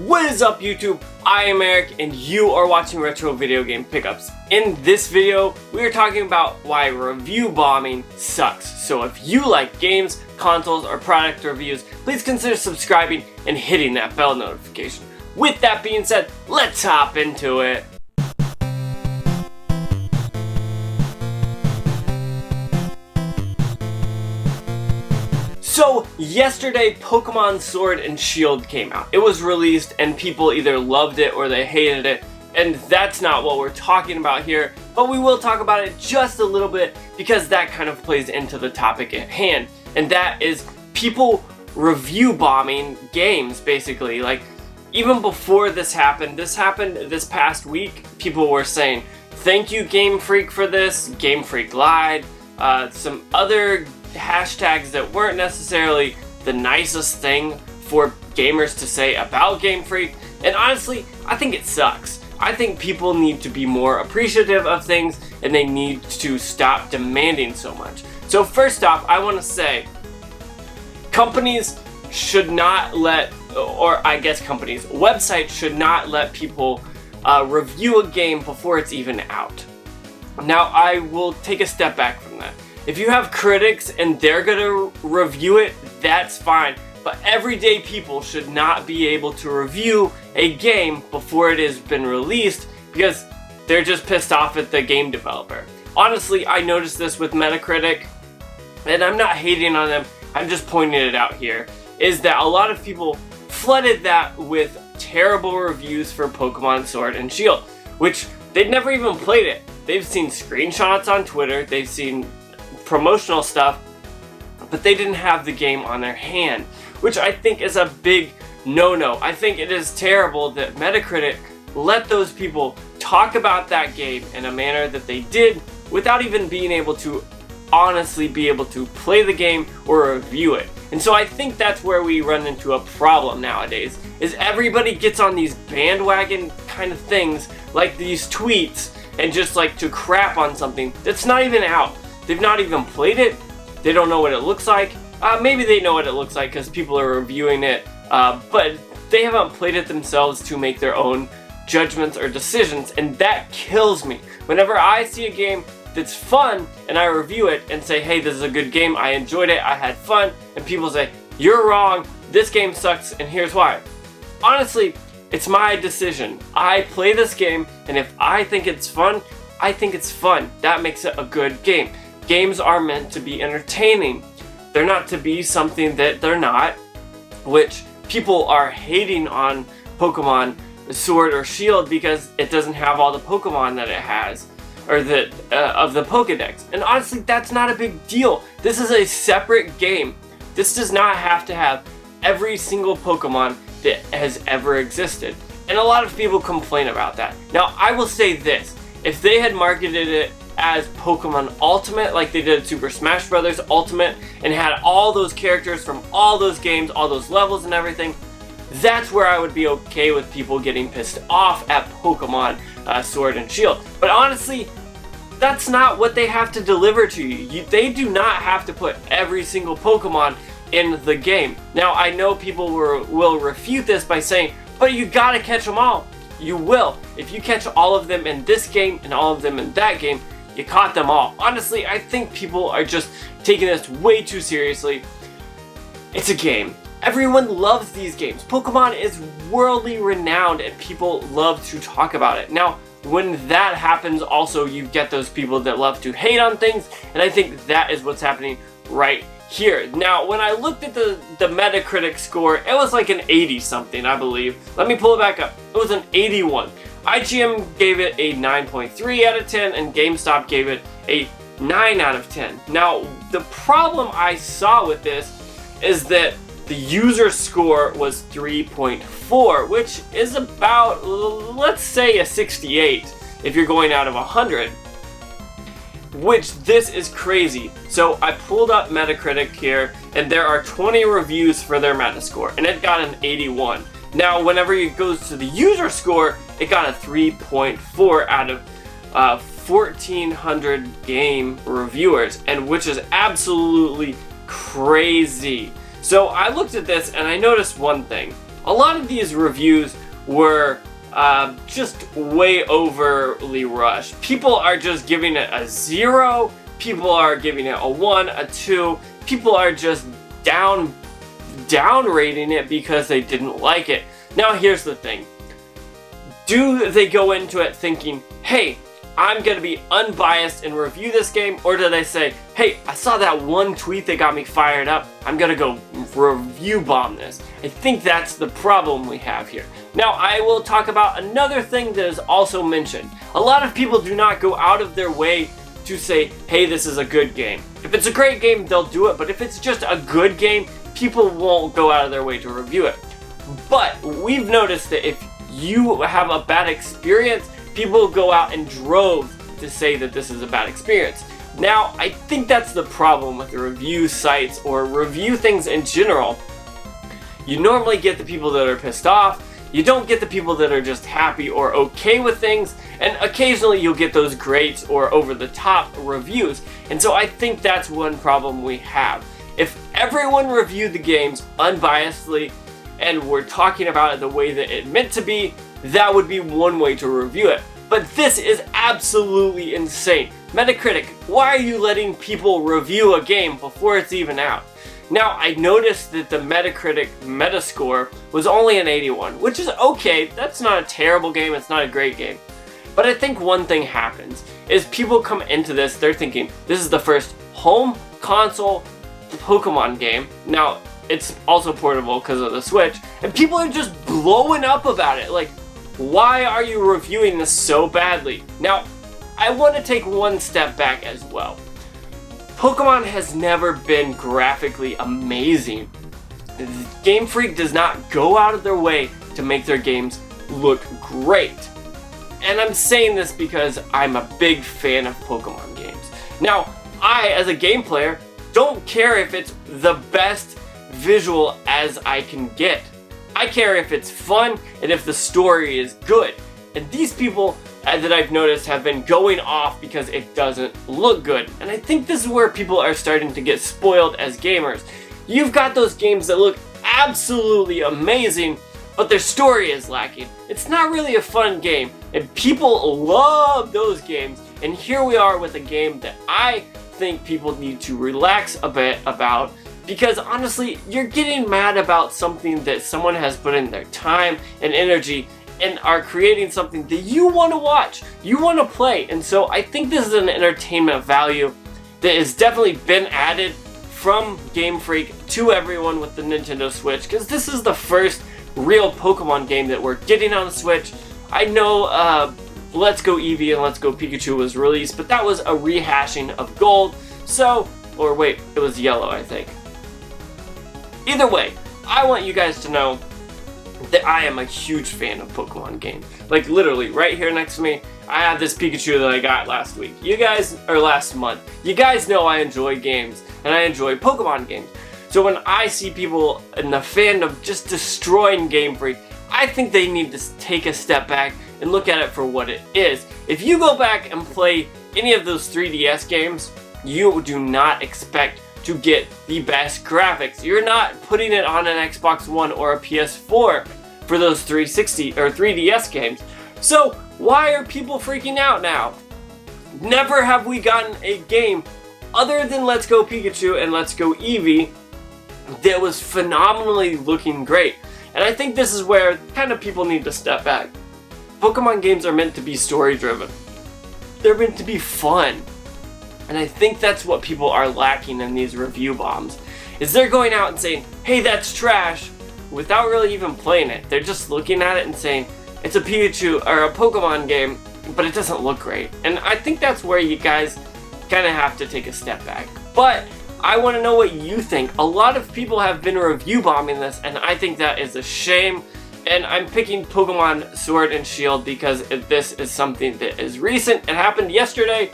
What is up, YouTube? I am Eric and you are watching Retro Video Game Pickups. In this video, we are talking about why review bombing sucks. So if you like games, consoles, or product reviews, please consider subscribing and hitting that bell notification. With that being said, let's hop into it. So, yesterday, Pokemon Sword and Shield came out. It was released and people either loved it or they hated it, and that's not what we're talking about here, but we will talk about it just a little bit because that kind of plays into the topic at hand, and that is people review bombing games, basically. Like, even before this happened this past week, people were saying, thank you Game Freak for this, Game Freak lied, some other hashtags that weren't necessarily the nicest thing for gamers to say about Game Freak, and honestly, I think it sucks. I think people need to be more appreciative of things and they need to stop demanding so much. So first off, I want to say companies should not let, or I guess companies, websites should not let people review a game before it's even out. Now, I will take a step back from that. If you have critics and they're gonna review it, that's fine. But everyday people should not be able to review a game before it has been released because they're just pissed off at the game developer. Honestly, I noticed this with Metacritic, and I'm not hating on them, I'm just pointing it out here, is that a lot of people flooded that with terrible reviews for Pokemon Sword and Shield, which they'd never even played it. They've seen screenshots on Twitter, they've seen promotional stuff, but they didn't have the game on their hand, which I think is a big no-no. I think it is terrible that Metacritic let those people talk about that game in a manner that they did without even being able to honestly be able to play the game or review it. And so I think that's where we run into a problem nowadays, is everybody gets on these bandwagon kind of things like these tweets and just like to crap on something that's not even out. They've not even played it, they don't know what it looks like. Maybe they know what it looks like because people are reviewing it, but they haven't played it themselves to make their own judgments or decisions, and that kills me. Whenever I see a game that's fun and I review it and say, hey, this is a good game, I enjoyed it, I had fun, and people say, you're wrong, this game sucks, and here's why. Honestly, it's my decision. I play this game, and if I think it's fun, I think it's fun. That makes it a good game. Games are meant to be entertaining. They're not to be something that they're not, which people are hating on Pokemon Sword or Shield because it doesn't have all the Pokemon that it has, or that of the Pokedex. And honestly, that's not a big deal. This is a separate game. This does not have to have every single Pokemon that has ever existed. And a lot of people complain about that. Now, I will say this. If they had marketed it as Pokemon Ultimate, like they did Super Smash Bros. Ultimate, and had all those characters from all those games, all those levels and everything, that's where I would be okay with people getting pissed off at Pokemon Sword and Shield. But honestly, that's not what they have to deliver to you. They do not have to put every single Pokemon in the game. Now, I know people will refute this by saying, but you gotta catch them all. You will. If you catch all of them in this game and all of them in that game, you caught them all. Honestly, I think people are just taking this way too seriously. It's a game. Everyone loves these games. Pokemon is worldly renowned and people love to talk about it. Now, when that happens, also you get those people that love to hate on things, and I think that is what's happening right here. Now, when I looked at the Metacritic score, it was like an 80 something, I believe. Let me pull it back up. It was an 81. IGN gave it a 9.3 out of 10 and GameStop gave it a 9 out of 10. Now, the problem I saw with this is that the user score was 3.4, which is about, let's say, a 68 if you're going out of 100. Which, this is crazy. So I pulled up Metacritic here, and there are 20 reviews for their Metascore, and it got an 81. Now, whenever it goes to the user score, it got a 3.4 out of 1,400 game reviewers, and which is absolutely crazy. So I looked at this and I noticed one thing. a lot of these reviews were just way overly rushed. People are just giving it a 0, people are giving it a 1, a 2, people are just down rating it because they didn't like it. Now here's the thing. Do they go into it thinking, hey, I'm gonna be unbiased and review this game, or do they say, hey, I saw that one tweet that got me fired up, I'm gonna go review bomb this? I think that's the problem we have here. Now I will talk about another thing that is also mentioned. A lot of people do not go out of their way to say, hey, this is a good game. If it's a great game, they'll do it, but if it's just a good game, people won't go out of their way to review it. But we've noticed that if you have a bad experience, people go out in droves to say that this is a bad experience. Now, I think that's the problem with the review sites or review things in general. You normally get the people that are pissed off, you don't get the people that are just happy or okay with things, and occasionally you'll get those great or over-the-top reviews. And so I think that's one problem we have. If everyone reviewed the games unbiasedly and we're talking about it the way that it meant to be, that would be one way to review it. But this is absolutely insane. Metacritic, why are you letting people review a game before it's even out? Now, I noticed that the Metacritic Metascore was only an 81, which is okay. That's not a terrible game, it's not a great game. But I think one thing happens, is people come into this, they're thinking, this is the first home console Pokemon game. Now, it's also portable because of the Switch, and people are just blowing up about it. Like, why are you reviewing this so badly? Now, I want to take one step back as well. Pokemon has never been graphically amazing. Game Freak does not go out of their way to make their games look great. And I'm saying this because I'm a big fan of Pokemon games. Now, I, as a game player, don't care if it's the best visual as I can get. I care if it's fun and if the story is good. And these people that I've noticed have been going off because it doesn't look good. And I think this is where people are starting to get spoiled as gamers. You've got those games that look absolutely amazing, but their story is lacking. It's not really a fun game, and people love those games. And here we are with a game that I think people need to relax a bit about, because honestly, you're getting mad about something that someone has put in their time and energy and are creating something that you want to watch, you want to play. And so I think this is an entertainment value that has definitely been added from Game Freak to everyone with the Nintendo Switch, because this is the first real Pokemon game that we're getting on the Switch. I know Let's Go Eevee and Let's Go Pikachu was released, but that was a rehashing of Gold, so, or wait, it was Yellow, I think. Either way, I want you guys to know that I am a huge fan of Pokemon games. Like literally, right here next to me, I have this Pikachu that I got last week. You guys, or last month. You guys know I enjoy games, and I enjoy Pokemon games. So when I see people in the fandom just destroying Game Freak, I think they need to take a step back and look at it for what it is. If you go back and play any of those 3DS games, you do not expect to get the best graphics. You're not putting it on an Xbox One or a PS4 for those 360 or 3DS games. So why are people freaking out now? Never have we gotten a game other than Let's Go Pikachu and Let's Go Eevee that was phenomenally looking great. And I think this is where kind of people need to step back. Pokemon games are meant to be story driven. They're meant to be fun. And I think that's what people are lacking in these review bombs, is they're going out and saying, hey, that's trash, without really even playing it. They're just looking at it and saying, it's a Pikachu or a Pokemon game, but it doesn't look great. And I think that's where you guys kind of have to take a step back. But I want to know what you think. A lot of people have been review bombing this, and I think that is a shame. And I'm picking Pokemon Sword and Shield because this is something that is recent. It happened yesterday,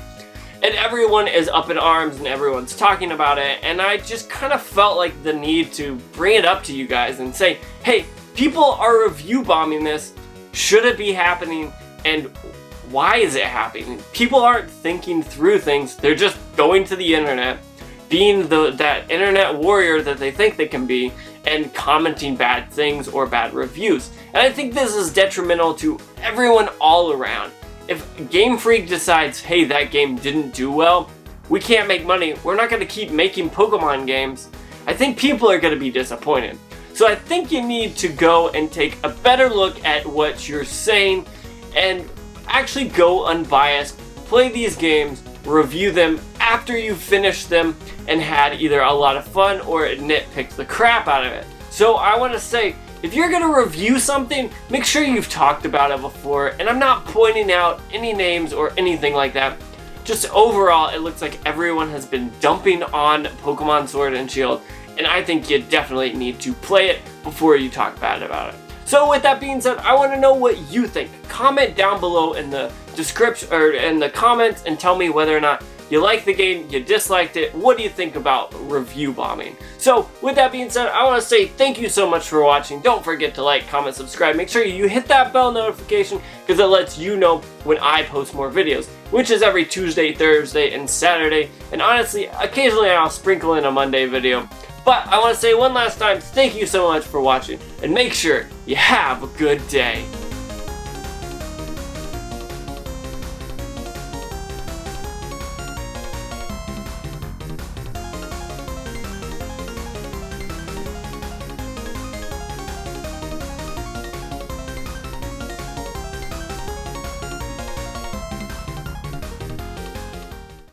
and everyone is up in arms and everyone's talking about it. And I just kind of felt like the need to bring it up to you guys and say, hey, people are review bombing this. Should it be happening? And why is it happening? People aren't thinking through things. They're just going to the internet, being that internet warrior that they think they can be, and commenting bad things or bad reviews. And I think this is detrimental to everyone all around. If Game Freak decides, hey, that game didn't do well, we can't make money, we're not going to keep making Pokemon games, I think people are going to be disappointed. So I think you need to go and take a better look at what you're saying and actually go unbiased, play these games, review them after you've finished them and had either a lot of fun or nitpicked the crap out of it. So I want to say, if you're going to review something, make sure you've talked about it before, and I'm not pointing out any names or anything like that. Just overall, it looks like everyone has been dumping on Pokemon Sword and Shield, and I think you definitely need to play it before you talk bad about it. So with that being said, I want to know what you think. Comment down below in the description or in the comments and tell me whether or not you like the game, you disliked it, what do you think about review bombing? So with that being said, I want to say thank you so much for watching. Don't forget to like, comment, subscribe. Make sure you hit that bell notification because it lets you know when I post more videos, which is every Tuesday, Thursday, and Saturday. And honestly, occasionally I'll sprinkle in a Monday video. But I want to say one last time, thank you so much for watching, and make sure you have a good day.